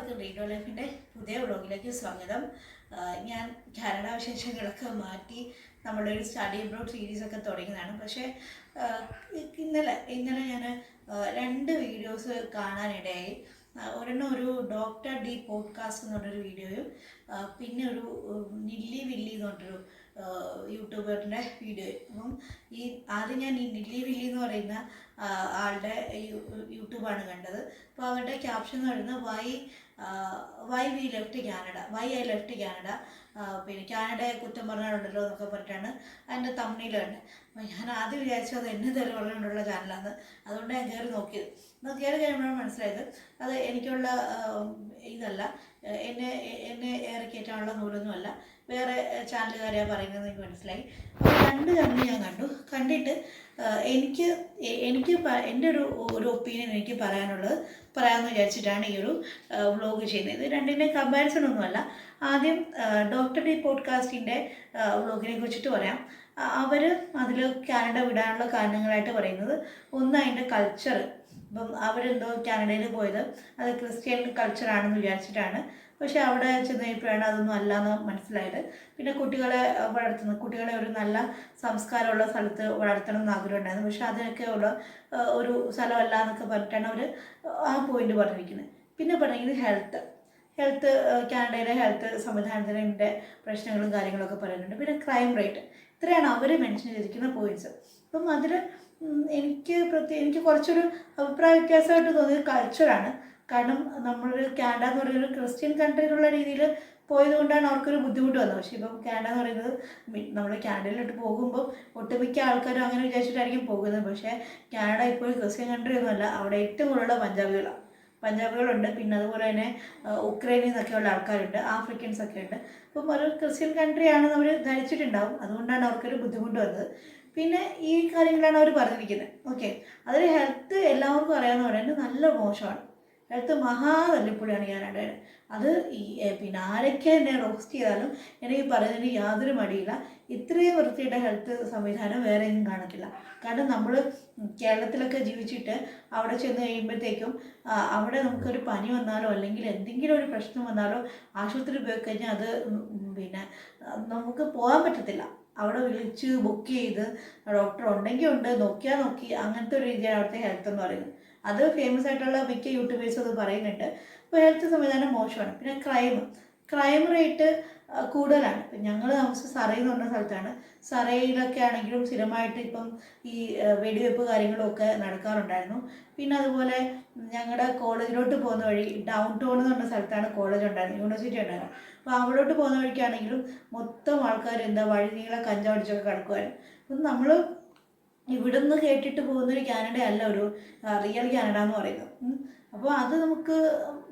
എല്ലാവർക്കും റേഡിയോ ലൈഫിൻ്റെ പുതിയ വ്ളോഗിലേക്ക് സ്വാഗതം. ഞാൻ കാനഡ വിശേഷങ്ങളൊക്കെ മാറ്റി നമ്മളുടെ ഒരു സ്റ്റഡി അബ്രോഡ് സീരീസൊക്കെ തുടങ്ങിയതാണ്. പക്ഷേ ഇന്നലെ ഞാൻ രണ്ട് വീഡിയോസ് കാണാനിടയായി. ഒരെണ്ണം ഒരു ഡോക്ടർ ഡി പോഡ്കാസ്റ്റ് എന്ന് പറഞ്ഞൊരു വീഡിയോയും പിന്നെ ഒരു നില്ലി വില്ലി എന്ന് പറഞ്ഞൊരു യൂട്യൂബറിൻ്റെ വീഡിയോ. അപ്പം ആദ്യം ഞാൻ ഈ നില്ലി വില്ലി എന്ന് പറയുന്ന ആളുടെ യൂട്യൂബാണ് കണ്ടത്. അപ്പോൾ അവരുടെ ക്യാപ്ഷൻ എന്ന് പറയുന്നത് why we left Canada, why I left Canada, പിന്നെ കാനഡയെ കുറ്റം പറഞ്ഞാലുണ്ടല്ലോ എന്നൊക്കെ പറഞ്ഞിട്ടാണ് അതിൻ്റെ തമ്മിലുണ്ട്. അപ്പോൾ ഞാൻ ആദ്യം വിചാരിച്ചത് അത് എന്നെ തെറി പറഞ്ഞുകൊണ്ടുള്ള ചാനലാണ്. അതുകൊണ്ട് ഞാൻ കയറി നോക്കിയത്. കയറി കഴിയുമ്പോഴാണ് മനസ്സിലായത് അത് എനിക്കുള്ള ഇതല്ല, എന്നെ ഏറെ കയറ്റാനുള്ള നൂലൊന്നുമല്ല, വേറെ ചാനലുകാരെയാണ് പറയുന്നത് എനിക്ക് മനസ്സിലായി. അപ്പോൾ രണ്ട് ചാനൽ ഞാൻ കണ്ടിട്ട് എനിക്ക് എൻ്റെ ഒരു ഒപ്പീനിയൻ എനിക്ക് പറയാമെന്ന് വിചാരിച്ചിട്ടാണ് ഈ ഒരു വ്ളോഗ് ചെയ്യുന്നത്. ഇത് രണ്ടിൻ്റെ കമ്പാരിസൺ ഒന്നുമല്ല. ആദ്യം ഡോക്ടർ ഡി പോഡ്കാസ്റ്റിൻ്റെ വ്ളോഗിനെ കുറിച്ചിട്ട് പറയാം. അവർ അതിൽ കാനഡ വിടാനുള്ള കാരണങ്ങളായിട്ട് പറയുന്നത് ഒന്ന് അതിൻ്റെ കൾച്ചർ. ഇപ്പം അവരെന്തോ കാനഡയിൽ പോയത് അത് ക്രിസ്ത്യൻ കൾച്ചറാണെന്ന് വിചാരിച്ചിട്ടാണ്. പക്ഷേ അവിടെ ചെന്നപ്പോഴാണ് അതൊന്നും അല്ലയെന്ന് മനസ്സിലായത്. പിന്നെ കുട്ടികളെ ഒരു നല്ല സംസ്കാരമുള്ള സ്ഥലത്ത് വളർത്തണം എന്ന് ആഗ്രഹം ഉണ്ടായിരുന്നു. പക്ഷേ അതിനൊക്കെ ഉള്ള ഒരു സ്ഥലമല്ല എന്നൊക്കെ പറഞ്ഞിട്ടാണ് അവർ ആ പോയിന്റ് പറഞ്ഞിരിക്കുന്നത്. പിന്നെ പറഞ്ഞിരിക്കുന്നത് ഹെൽത്ത് കാനഡയിലെ ഹെൽത്ത് സംവിധാനത്തിൻ്റെ പ്രശ്നങ്ങളും കാര്യങ്ങളൊക്കെ പറയുന്നുണ്ട്. പിന്നെ ക്രൈം റേറ്റ്. ഇത്രയാണ് അവർ മെൻഷൻ ചെയ്തിരിക്കുന്ന പോയിന്റ്സ്. അപ്പം അതിൽ എനിക്ക് കുറച്ചൊരു അഭിപ്രായ വ്യത്യാസമായിട്ട് തോന്നിയത് കൾച്ചറാണ്. കാരണം നമ്മളൊരു കാനഡ എന്ന് പറയുന്നൊരു ക്രിസ്ത്യൻ കൺട്രിയിലുള്ള രീതിയിൽ പോയതുകൊണ്ടാണ് അവർക്കൊരു ബുദ്ധിമുട്ട് വന്നത്. പക്ഷേ ഇപ്പം കാനഡ എന്ന് പറയുന്നത് നമ്മൾ കാനഡയിലോട്ട് പോകുമ്പോൾ ഒട്ടുമിക്ക ആൾക്കാരും അങ്ങനെ വിചാരിച്ചിട്ടായിരിക്കും പോകുന്നത്. പക്ഷേ കാനഡ ഇപ്പോൾ ക്രിസ്ത്യൻ കൺട്രി ഒന്നുമല്ല. അവിടെ ഏറ്റവും കൂടുതലുള്ള പഞ്ചാബികളുണ്ട്. പിന്നെ അതുപോലെ തന്നെ ഉക്രൈനിൽ നിന്നൊക്കെയുള്ള ആൾക്കാരുണ്ട്, ആഫ്രിക്കൻസ് ഒക്കെ ഉണ്ട്. അപ്പം ഒരു ക്രിസ്ത്യൻ കൺട്രിയാണെന്ന് അവർ ധരിച്ചിട്ടുണ്ടാവും. അതുകൊണ്ടാണ് അവർക്കൊരു ബുദ്ധിമുട്ട് വന്നത്. പിന്നെ ഈ കാര്യങ്ങളാണ് അവർ പറഞ്ഞിരിക്കുന്നത്. ഓക്കെ, അതിൽ ഹെൽത്ത് എല്ലാവർക്കും അറിയാമെന്ന് പറയുന്നത് നല്ല മോശമാണ്. ഹെൽത്ത് തല്ലിപ്പൊളിയാണ് കാനഡയുടെ. അത് പിന്നെ ആരൊക്കെ എന്നെ റോസ്റ്റ് ചെയ്താലും എനിക്ക് പറയുന്നതിന് യാതൊരു മടിയില്ല. ഇത്രയും വൃത്തിയുടെ ഹെൽത്ത് സംവിധാനം വേറെ എങ്ങും കാണത്തില്ല. കാരണം നമ്മൾ കേരളത്തിലൊക്കെ ജീവിച്ചിട്ട് അവിടെ ചെന്ന് കഴിയുമ്പോഴത്തേക്കും അവിടെ നമുക്കൊരു പനി വന്നാലോ അല്ലെങ്കിൽ എന്തെങ്കിലും ഒരു പ്രശ്നം വന്നാലോ ആശുപത്രിയിൽ പോയി കഴിഞ്ഞാൽ അത് പിന്നെ നമുക്ക് പോകാൻ പറ്റത്തില്ല. അവിടെ വിളിച്ച് ബുക്ക് ചെയ്ത് ഡോക്ടർ ഉണ്ടെങ്കിൽ ഉണ്ട്, നോക്കി അങ്ങനത്തെ ഒരു രീതിയാണ് അവിടുത്തെ ഹെൽത്ത് എന്ന് പറയുന്നത്. അത് ഫേമസ് ആയിട്ടുള്ള മിക്ക യൂട്യൂബേഴ്സും അത് പറയുന്നുണ്ട്. ഇപ്പോൾ ഹെൽത്ത് സംവിധാനം മോശമാണ്. പിന്നെ ക്രൈം റേറ്റ് കൂടുതലാണ്. ഇപ്പം ഞങ്ങൾ താമസിച്ച സറൈ എന്ന് പറഞ്ഞ സ്ഥലത്താണ്. സറൈയിലൊക്കെ ആണെങ്കിലും സ്ഥിരമായിട്ട് ഇപ്പം ഈ വെടിവെപ്പ് കാര്യങ്ങളൊക്കെ നടക്കാറുണ്ടായിരുന്നു. പിന്നെ അതുപോലെ ഞങ്ങളുടെ കോളേജിലോട്ട് പോകുന്ന വഴി ഡൗൺ ടൗൺ എന്ന് പറഞ്ഞ സ്ഥലത്താണ് കോളേജ് ഉണ്ടായിരുന്നത്, യൂണിവേഴ്സിറ്റി ഉണ്ടായിരുന്നു. അപ്പോൾ അവിടോട്ട് പോകുന്ന വഴിക്കാണെങ്കിലും മൊത്തം ആൾക്കാർ വഴി നീളെ കഞ്ചാവടിച്ചൊക്കെ കിടക്കുമായിരുന്നു. അപ്പം നമ്മൾ ഇവിടുന്ന് കേട്ടിട്ട് പോകുന്നൊരു കാനഡയല്ല ഒരു റിയൽ കാനഡ എന്ന് പറയുന്നത്. അപ്പോൾ അത് നമുക്ക്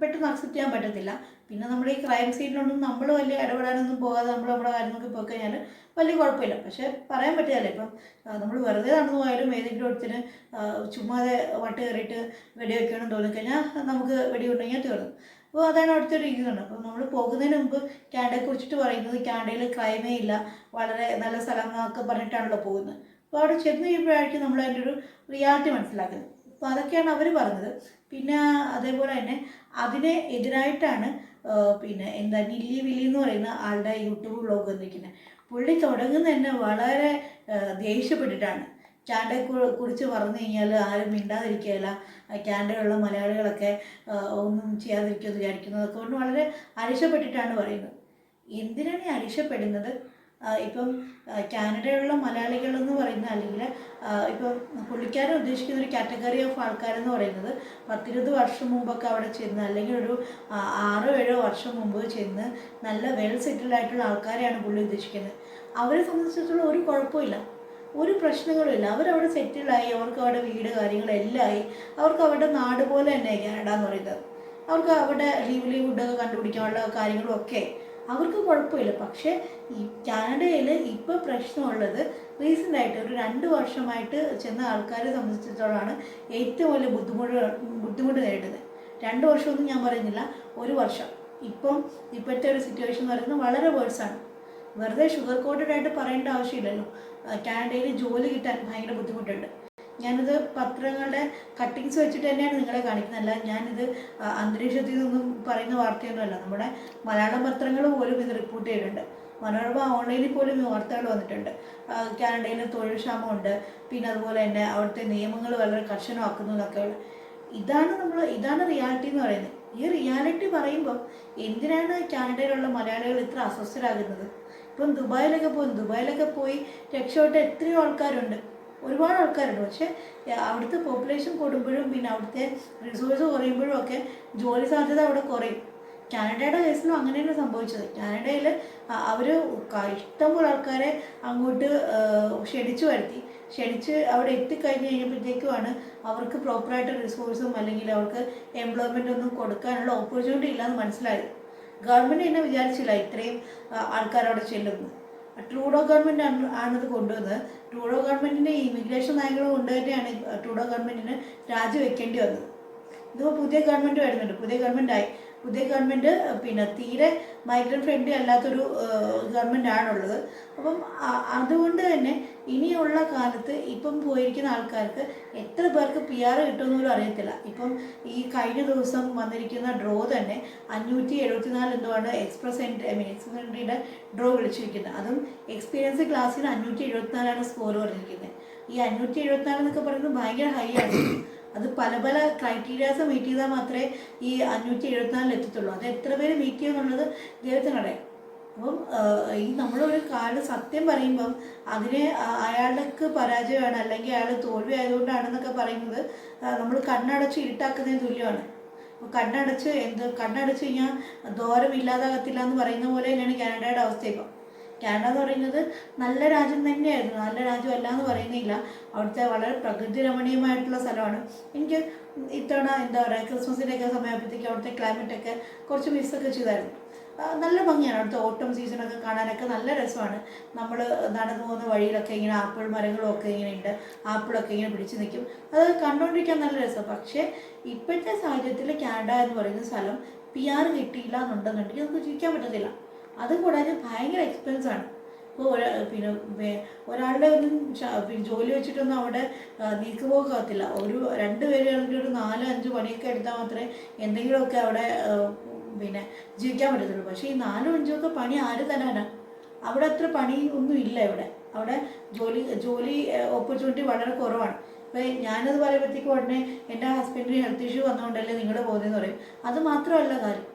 പെട്ടെന്ന് അക്സെപ്റ്റ് ചെയ്യാൻ പറ്റത്തില്ല. പിന്നെ നമ്മുടെ ഈ ക്രൈം സീനിലൊന്നും നമ്മൾ വലിയ ഇടപെടാനൊന്നും പോകാതെ നമ്മൾ നമ്മുടെ കാര്യങ്ങളൊക്കെ പോയി കഴിഞ്ഞാൽ വലിയ കുഴപ്പമില്ല. പക്ഷേ പറയാൻ പറ്റില്ല. ഇപ്പം നമ്മൾ വെറുതെ നടന്നു പോയാലും ഏതെങ്കിലും ഒരിടത്തിന് ചുമ്മാതെ വട്ട് കയറിയിട്ട് വെടിവെക്കണം തോന്നിക്കഴിഞ്ഞാൽ നമുക്ക് വെടിയുണ്ടെങ്കിൽ തീർന്നു. അപ്പോൾ അതാണ് അവിടുത്തെ ഒരു രീതിയാണ്. അപ്പോൾ നമ്മൾ പോകുന്നതിന് മുമ്പ് കാനഡയെ കുറിച്ചിട്ട് പറയുന്നത് കാനഡയിൽ ക്രൈമേ ഇല്ല, വളരെ നല്ല സ്ഥലം എന്നൊക്കെ പറഞ്ഞിട്ടാണല്ലോ പോകുന്നത്. അപ്പോൾ അവിടെ ചെന്ന് കഴിയുമ്പോഴായിരിക്കും നമ്മൾ അതിൻ്റെ ഒരു റിയാലിറ്റി മനസ്സിലാക്കുന്നത്. അപ്പോൾ അതൊക്കെയാണ് അവർ പറഞ്ഞത്. പിന്നെ അതേപോലെ തന്നെ അതിനെ എതിരായിട്ടാണ് പിന്നെ നില്ലി വില്ലി എന്ന് പറയുന്ന ആളുടെ യൂട്യൂബ് വ്ളോഗ് വന്നിരിക്കുന്നത്. പുള്ളി തുടങ്ങുന്നത് തന്നെ വളരെ ദേഷ്യപ്പെട്ടിട്ടാണ്. കാനഡയെ കുറിച്ച് പറഞ്ഞു കഴിഞ്ഞാൽ ആരും മിണ്ടാതിരിക്കുകയില്ല, കാനഡയിലുള്ള മലയാളികളൊക്കെ ഒന്നും ചെയ്യാതിരിക്കുമെന്ന് വിചാരിക്കുന്നതൊക്കെ കൊണ്ട് വളരെ അരിശപ്പെട്ടിട്ടാണ് പറയുന്നത്. എന്തിനാണ് ഈ അരിശപ്പെടുന്നത്? ഇപ്പം കാനഡയിലുള്ള മലയാളികളെന്ന് പറയുന്ന അല്ലെങ്കിൽ ഇപ്പം പുള്ളിക്കാരൻ ഉദ്ദേശിക്കുന്ന ഒരു കാറ്റഗറി ഓഫ് ആൾക്കാരെന്ന് പറയുന്നത് 10-20 വർഷം മുമ്പൊക്കെ അവിടെ ചെന്ന് അല്ലെങ്കിൽ ഒരു 6-7 വർഷം മുമ്പ് ചെന്ന് നല്ല വെൽ സെറ്റിൽഡ് ആയിട്ടുള്ള ആൾക്കാരെയാണ് പുള്ളി ഉദ്ദേശിക്കുന്നത്. അവരെ സംബന്ധിച്ചിടത്തോളം ഒരു കുഴപ്പമില്ല, ഒരു പ്രശ്നങ്ങളുമില്ല. അവരവിടെ സെറ്റിലായി, അവർക്ക് അവിടെ വീട് കാര്യങ്ങളെല്ലാം ആയി. അവർക്ക് അവരുടെ നാട് പോലെ തന്നെ കാനഡ എന്ന് പറയുന്നത്. അവർക്ക് അവിടെ ലീവ്ലിഹുഡൊക്കെ കണ്ടുപിടിക്കാനുള്ള കാര്യങ്ങളും ഒക്കെ അവർക്ക് കുഴപ്പമില്ല. പക്ഷേ ഈ കാനഡയിൽ ഇപ്പോൾ പ്രശ്നമുള്ളത് റീസെൻ്റായിട്ട് ഒരു 2 വർഷമായിട്ട് ചെന്ന ആൾക്കാരെ സംബന്ധിച്ചിടത്തോളമാണ് ഏറ്റവും വലിയ ബുദ്ധിമുട്ട് നേരിടുന്നത്. 2 വർഷമൊന്നും ഞാൻ പറയുന്നില്ല, 1 വർഷം. ഇപ്പോഴത്തെ ഒരു സിറ്റുവേഷൻ എന്ന് പറയുന്നത് വളരെ വേഴ്സാണ്. വെറുതെ ഷുഗർ കോട്ടഡ് ആയിട്ട് പറയേണ്ട ആവശ്യമില്ലല്ലോ. കാനഡയിൽ ജോലി കിട്ടാൻ ഭയങ്കര ബുദ്ധിമുട്ടുണ്ട്. ഞാനിത് പത്രങ്ങളുടെ കട്ടിങ്സ് വെച്ചിട്ട് തന്നെയാണ് നിങ്ങളെ കാണിക്കുന്നത്. അല്ല ഞാനിത് അന്തരീക്ഷത്തിൽ നിന്നും പറയുന്ന വാർത്തയൊന്നുമല്ല. നമ്മുടെ മലയാളം പത്രങ്ങൾ പോലും ഇത് റിപ്പോർട്ട് ചെയ്തിട്ടുണ്ട്. മനോരമ ഓൺലൈനിൽ പോലും ഈ വാർത്തകൾ വന്നിട്ടുണ്ട്. കാനഡയിൽ തൊഴിൽ ക്ഷാമമുണ്ട്, പിന്നെ അതുപോലെ തന്നെ അവിടുത്തെ നിയമങ്ങൾ വളരെ കർശനമാക്കുന്നു എന്നൊക്കെയുള്ള. ഇതാണ് റിയാലിറ്റി എന്ന് പറയുന്നത്. ഈ റിയാലിറ്റി പറയുമ്പോൾ എന്തിനാണ് കാനഡയിലുള്ള മലയാളികൾ ഇത്ര അസ്വസ്ഥരാകുന്നത്? ഇപ്പം ദുബായിലൊക്കെ പോയി രക്ഷപ്പെട്ട എത്രയോ ആൾക്കാരുണ്ട്, ഒരുപാട് ആൾക്കാരുണ്ട്. പക്ഷേ അവിടുത്തെ പോപ്പുലേഷൻ കൂടുമ്പോഴും പിന്നെ അവിടുത്തെ റിസോഴ്സ് കുറയുമ്പോഴും ഒക്കെ ജോലി സാധ്യത അവിടെ കുറയും. കാനഡയുടെ കേസിലും അങ്ങനെയാണ് സംഭവിച്ചത്. കാനഡയിൽ അവർ ഇഷ്ടംപോലെ ആൾക്കാരെ അങ്ങോട്ട് ക്ഷണിച്ച് അവിടെ എത്തിക്കഴിഞ്ഞ് കഴിഞ്ഞപ്പോഴത്തേക്കുമാണ് അവർക്ക് പ്രോപ്പറായിട്ട് റിസോഴ്സും അല്ലെങ്കിൽ അവർക്ക് എംപ്ലോയ്മെൻ്റ് ഒന്നും കൊടുക്കാനുള്ള ഓപ്പർച്യൂണിറ്റി ഇല്ലയെന്ന് മനസ്സിലായത്. ഗവൺമെൻറ് എന്നെ വിചാരിച്ചില്ല ഇത്രയും ആൾക്കാർ അവിടെ ചെല്ലുന്നു. ട്രൂഡോ ഗവൺമെൻറ് ആണിത് കൊണ്ടുവന്നത്. ട്രൂഡോ ഗവൺമെൻറ്റിൻ്റെ ഇമിഗ്രേഷൻ നയങ്ങൾ കൊണ്ട് തന്നെയാണ് ട്രൂഡോ ഗവൺമെൻറ്റിന് രാജിവെക്കേണ്ടി വന്നത്. ഇതിപ്പോൾ പുതിയ ഗവൺമെൻറ് വരുന്നുണ്ട്, പുതിയ ഗവൺമെൻറ് പിന്നെ തീരെ മൈഗ്രൻ്റ് ഫ്രണ്ട്ലി അല്ലാത്തൊരു ഗവൺമെൻറ് ആണുള്ളത്. അപ്പം അതുകൊണ്ട് തന്നെ ഇനിയുള്ള കാലത്ത് ഇപ്പം പോയിരിക്കുന്ന ആൾക്കാർക്ക് എത്ര പേർക്ക് PR കിട്ടുമെന്ന് പോലും അറിയത്തില്ല. ഇപ്പം ഈ കഴിഞ്ഞ ദിവസം വന്നിരിക്കുന്ന ഡ്രോ തന്നെ 574 എന്തുകൊണ്ട് എക്സ്പ്രസ് എൻട്രിയുടെ ഡ്രോ വിളിച്ചിരിക്കുന്നത്. അതും എക്സ്പീരിയൻസ് ക്ലാസ്സിന് 574 സ്കോർ പറഞ്ഞിരിക്കുന്നത്. ഈ 574 എന്നൊക്കെ പറയുന്നത് ഭയങ്കര ഹൈ ആണ്. അത് പല ക്രൈറ്റീരിയാസ് മീറ്റ് ചെയ്താൽ മാത്രമേ ഈ 574 എത്തത്തുള്ളൂ. അത് എത്ര പേര് മീറ്റ് ചെയ്യുമെന്നുള്ളത് ദൈവത്തിനറിയാം. അപ്പം ഈ നമ്മളൊരു കാര്യം സത്യം പറയുമ്പം അതിനെ അയാൾക്ക് പരാജയമാണ് അല്ലെങ്കിൽ അയാൾ തോൽവി ആയതുകൊണ്ടാണെന്നൊക്കെ പറയുന്നത് നമ്മൾ കണ്ണടച്ച് ഇരുട്ടാക്കുന്നതിന് തുല്യമാണ്. അപ്പോൾ കണ്ണടച്ച് കഴിഞ്ഞാൽ ദോരം ഇല്ലാതാകത്തില്ല എന്ന് പറയുന്ന പോലെ തന്നെയാണ് കാനഡയുടെ അവസ്ഥ. ഇപ്പം കാനഡ എന്ന് പറയുന്നത് നല്ല രാജ്യം തന്നെയായിരുന്നു, നല്ല രാജ്യമല്ല എന്ന് പറയുന്നില്ല. അവിടുത്തെ വളരെ പ്രകൃതി രമണീയമായിട്ടുള്ള സ്ഥലമാണ്. എനിക്ക് ഇത്തവണ എന്താ പറയുക ക്രിസ്മസിൻ്റെയൊക്കെ സമയമാകുമ്പോഴത്തേക്ക് അവിടുത്തെ ക്ലൈമറ്റൊക്കെ കുറച്ച് മിസ്സൊക്കെ ചെയ്തായിരുന്നു. നല്ല ഭംഗിയാണ് അവിടുത്തെ ഓട്ടം സീസണൊക്കെ കാണാനൊക്കെ നല്ല രസമാണ്. നമ്മൾ നടന്നു പോകുന്ന വഴിയിലൊക്കെ ഇങ്ങനെ ആപ്പിൾ മരങ്ങളൊക്കെ ഇങ്ങനെ ഉണ്ട്, ആപ്പിളൊക്കെ ഇങ്ങനെ പിടിച്ച് നിൽക്കും. അത് കണ്ടുകൊണ്ടിരിക്കാൻ നല്ല രസമാണ്. പക്ഷേ ഇപ്പോഴത്തെ സാഹചര്യത്തിൽ കാനഡ എന്ന് പറയുന്ന സ്ഥലം PR കിട്ടിയില്ല എന്നുണ്ടെന്നുണ്ടെങ്കിൽ നമുക്ക് ജീവിക്കാൻ പറ്റത്തില്ല. അതുകൂടാതെ ഭയങ്കര എക്സ്പെൻസാണ്. ഇപ്പോൾ ഒരാളുടെ ഒന്നും ജോലി വെച്ചിട്ടൊന്നും അവിടെ നീക്കുപോകത്തില്ല. ഒരു 2 പേരാണെങ്കിൽ ഒരു 4-5 പണിയൊക്കെ എടുത്താൽ മാത്രമേ എന്തെങ്കിലുമൊക്കെ അവിടെ ജീവിക്കാൻ പറ്റത്തുള്ളൂ. പക്ഷേ ഈ 4-5 പണി ആര് തരാനാണ്? അവിടെ അത്ര പണി ഒന്നും ഇല്ല. അവിടെ ജോലി ഓപ്പർച്യൂണിറ്റി വളരെ കുറവാണ്. ഇപ്പോൾ ഞാനത് പറയുമ്പോഴത്തേക്കും ഉടനെ എൻ്റെ ഹസ്ബൻഡിന് ഹെൽത്ത് ഇഷ്യൂ വന്നുകൊണ്ടല്ലേ നിങ്ങൾ പോകുന്നതെന്ന് പറയും. അത് മാത്രമല്ല കാര്യം,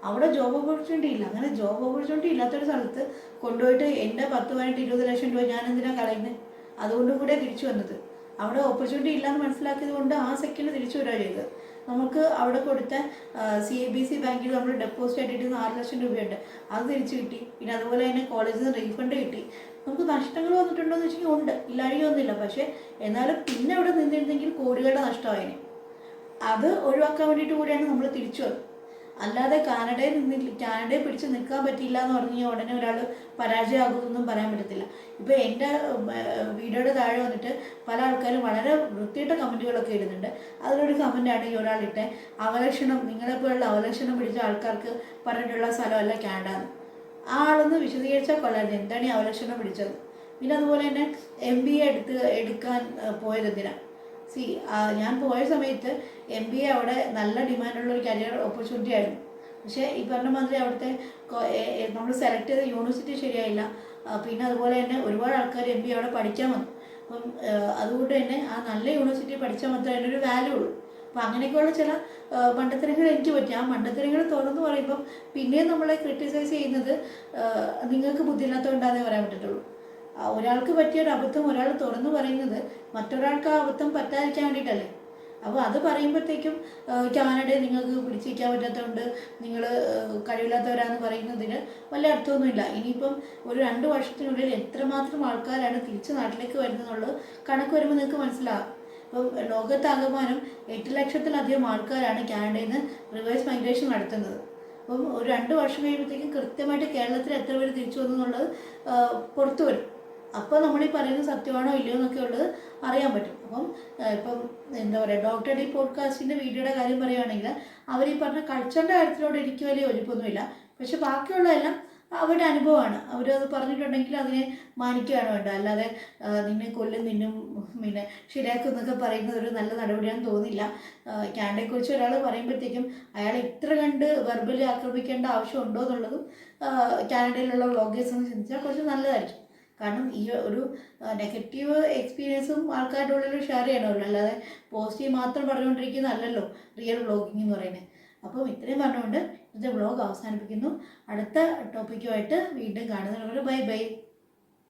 അവിടെ ജോബ് ഓപ്പർച്യൂണിറ്റി ഇല്ല. അങ്ങനെ ജോബ് ഓപ്പർച്യൂണിറ്റി ഇല്ലാത്തൊരു സ്ഥലത്ത് കൊണ്ടുപോയിട്ട് എൻ്റെ 10-15-20 ലക്ഷം രൂപ ഞാൻ എന്തിനാണ് കളയുന്നത്? അതുകൊണ്ടും കൂടെ തിരിച്ചു വന്നത്. അവിടെ ഓപ്പർച്യൂണിറ്റി ഇല്ലയെന്ന് മനസ്സിലാക്കിയത് കൊണ്ട് ആ സെക്കൻഡ് തിരിച്ചു വരിക ചെയ്തത്. നമുക്ക് അവിടെ കൊടുത്ത CIBC ബാങ്കിൽ നമ്മൾ ഡെപ്പോസിറ്റ് ആയിട്ട് 6 ലക്ഷം രൂപയുണ്ട്, അത് തിരിച്ചു കിട്ടി. പിന്നെ അതുപോലെ തന്നെ കോളേജിൽ നിന്ന് റീഫണ്ട് കിട്ടി. നമുക്ക് നഷ്ടങ്ങൾ വന്നിട്ടുണ്ടോ എന്ന് വെച്ചാൽ ഉണ്ട്, ഇല്ലാഴിയൊന്നുമില്ല. പക്ഷേ എന്നാലും പിന്നെ അവിടെ നിന്നിരുന്നെങ്കിൽ കോടികളുടെ നഷ്ടമായേനെ. അത് ഒഴിവാക്കാൻ വേണ്ടിയിട്ട് കൂടിയാണ് നമ്മൾ തിരിച്ചു വന്നത്. അല്ലാതെ കാനഡയെ പിടിച്ച് നിൽക്കാൻ പറ്റിയില്ല എന്ന് പറഞ്ഞു കഴിഞ്ഞാൽ ഉടനെ ഒരാൾ പരാജയമാകുമെന്നൊന്നും പറയാൻ പറ്റത്തില്ല. ഇപ്പോൾ എൻ്റെ വീഡിയോയുടെ താഴെ വന്നിട്ട് പല ആൾക്കാരും വളരെ വൃത്തിയിട്ട കമൻറ്റുകളൊക്കെ ഇടുന്നുണ്ട്. അതിലൊരു കമൻറ്റാണ് ഈ ഒരാളിട്ട്, നിങ്ങളെപ്പോലുള്ള അവലക്ഷണം പിടിച്ച ആൾക്കാർക്ക് പറഞ്ഞിട്ടുള്ള സ്ഥലമല്ല കാനഡ എന്ന്. ആ ആളൊന്ന് വിശദീകരിച്ചാൽ കൊള്ളായിരുന്നു എന്താണ് ഈ അവലക്ഷണം പിടിച്ചത്. പിന്നെ അതുപോലെ തന്നെ MBA എടുക്കാൻ പോയതെന്തിനാണ്? ഞാൻ പോയ സമയത്ത് MBA അവിടെ നല്ല ഡിമാൻഡുള്ളൊരു കരിയർ ഓപ്പർച്യൂണിറ്റി ആയിരുന്നു. പക്ഷേ ഈ പറഞ്ഞ മാതിരി അവിടുത്തെ നമ്മൾ സെലക്ട് ചെയ്ത യൂണിവേഴ്സിറ്റി ശരിയായില്ല. പിന്നെ അതുപോലെ തന്നെ ഒരുപാട് ആൾക്കാർ MBA അവിടെ പഠിക്കാൻ വന്നു. അപ്പം അതുകൊണ്ട് തന്നെ ആ നല്ല യൂണിവേഴ്സിറ്റി പഠിച്ചാൽ മാത്രമേ അതിനൊരു വാല്യൂ ഉള്ളൂ. അപ്പം അങ്ങനെയൊക്കെയുള്ള ചില മണ്ടത്തരങ്ങൾ എനിക്ക് പറ്റി. ആ മണ്ടത്തരങ്ങൾ തുറന്ന് പറയുമ്പം പിന്നെയും നമ്മളെ ക്രിട്ടിസൈസ് ചെയ്യുന്നത് നിങ്ങൾക്ക് ബുദ്ധിയില്ലാത്തതുകൊണ്ടാണെന്നേ പറയാൻ പറ്റത്തുള്ളൂ. ഒരാൾക്ക് പറ്റിയൊരു അബദ്ധം ഒരാൾ തുറന്നു പറയുന്നത് മറ്റൊരാൾക്ക് ആ അബദ്ധം പറ്റാതിരിക്കാൻ വേണ്ടിയിട്ടല്ലേ. അപ്പോൾ അത് പറയുമ്പോഴത്തേക്കും കാനഡയെ നിങ്ങൾക്ക് പിടിച്ചിരിക്കാൻ പറ്റാത്തതുകൊണ്ട് നിങ്ങൾ കഴിവില്ലാത്തവരാണെന്ന് പറയുന്നതിന് വലിയ അർത്ഥമൊന്നുമില്ല. ഇനിയിപ്പം ഒരു 2 വർഷത്തിനുള്ളിൽ എത്രമാത്രം ആൾക്കാരാണ് തിരിച്ച് നാട്ടിലേക്ക് വരുന്നതെന്നുള്ളത് കണക്ക് വരുമ്പോൾ നിങ്ങൾക്ക് മനസ്സിലാകും. ഇപ്പം ലോകത്താകമാനം 8 ലക്ഷത്തിലധികം ആൾക്കാരാണ് കാനഡയിൽ നിന്ന് റിവേഴ്സ് മൈഗ്രേഷൻ നടത്തുന്നത്. അപ്പം ഒരു 2 വർഷം കഴിയുമ്പോഴത്തേക്കും കൃത്യമായിട്ട് കേരളത്തിൽ എത്ര പേര് തിരിച്ചു വന്നു എന്നുള്ളത് പുറത്തു വരും. അപ്പോൾ നമ്മൾ ഈ പറയുന്നത് സത്യമാണോ ഇല്ലയോ എന്നൊക്കെ ഉള്ളത് അറിയാൻ പറ്റും. ഇപ്പം എന്താ പറയുക, ഡോക്ടർ ഡി പോഡ്കാസ്റ്റിൻ്റെ വീഡിയോയുടെ കാര്യം പറയുകയാണെങ്കിൽ അവർ ഈ പറഞ്ഞ കൾച്ചറിൻ്റെ കാര്യത്തിലോട് എനിക്ക് വലിയ യോജിപ്പൊന്നുമില്ല. പക്ഷെ ബാക്കിയുള്ളതെല്ലാം അവരുടെ അനുഭവമാണ്. അവരത് പറഞ്ഞിട്ടുണ്ടെങ്കിൽ അതിനെ മാനിക്കുകയാണ് വേണ്ടത്. അല്ലാതെ നിന്നെ കൊല്ലും നിന്നും പിന്നെ ശരിയാക്കും എന്നൊക്കെ പറയുന്നത് ഒരു നല്ല നടപടിയാണെന്ന് തോന്നില്ല. കാനഡയെക്കുറിച്ച് ഒരാൾ പറയുമ്പോഴത്തേക്കും അയാൾ ഇത്ര കണ്ട് വെർബലി ആക്രമിക്കേണ്ട ആവശ്യമുണ്ടോ എന്നുള്ളതും കാനഡയിലുള്ള വ്ളോഗേഴ്സ് എന്ന് ചിന്തിച്ചാൽ കുറച്ച് നല്ലതായിരിക്കും. കാരണം ഈ ഒരു നെഗറ്റീവ് എക്സ്പീരിയൻസും ആൾക്കാരുടെ ഉള്ളിൽ ഷെയർ ചെയ്യണമല്ലോ, അല്ലാതെ പോസിറ്റീവ് മാത്രം പറഞ്ഞുകൊണ്ടിരിക്കുന്നതല്ലല്ലോ റിയൽ വ്ളോഗിങ് എന്ന് പറയുന്നത്. അപ്പം ഇത്രയും പറഞ്ഞുകൊണ്ട് ഇന്നത്തെ വ്ളോഗ് അവസാനിപ്പിക്കുന്നു. അടുത്ത ടോപ്പിക്കുമായിട്ട് വീണ്ടും കാണുന്നവരെ ബൈ ബൈ.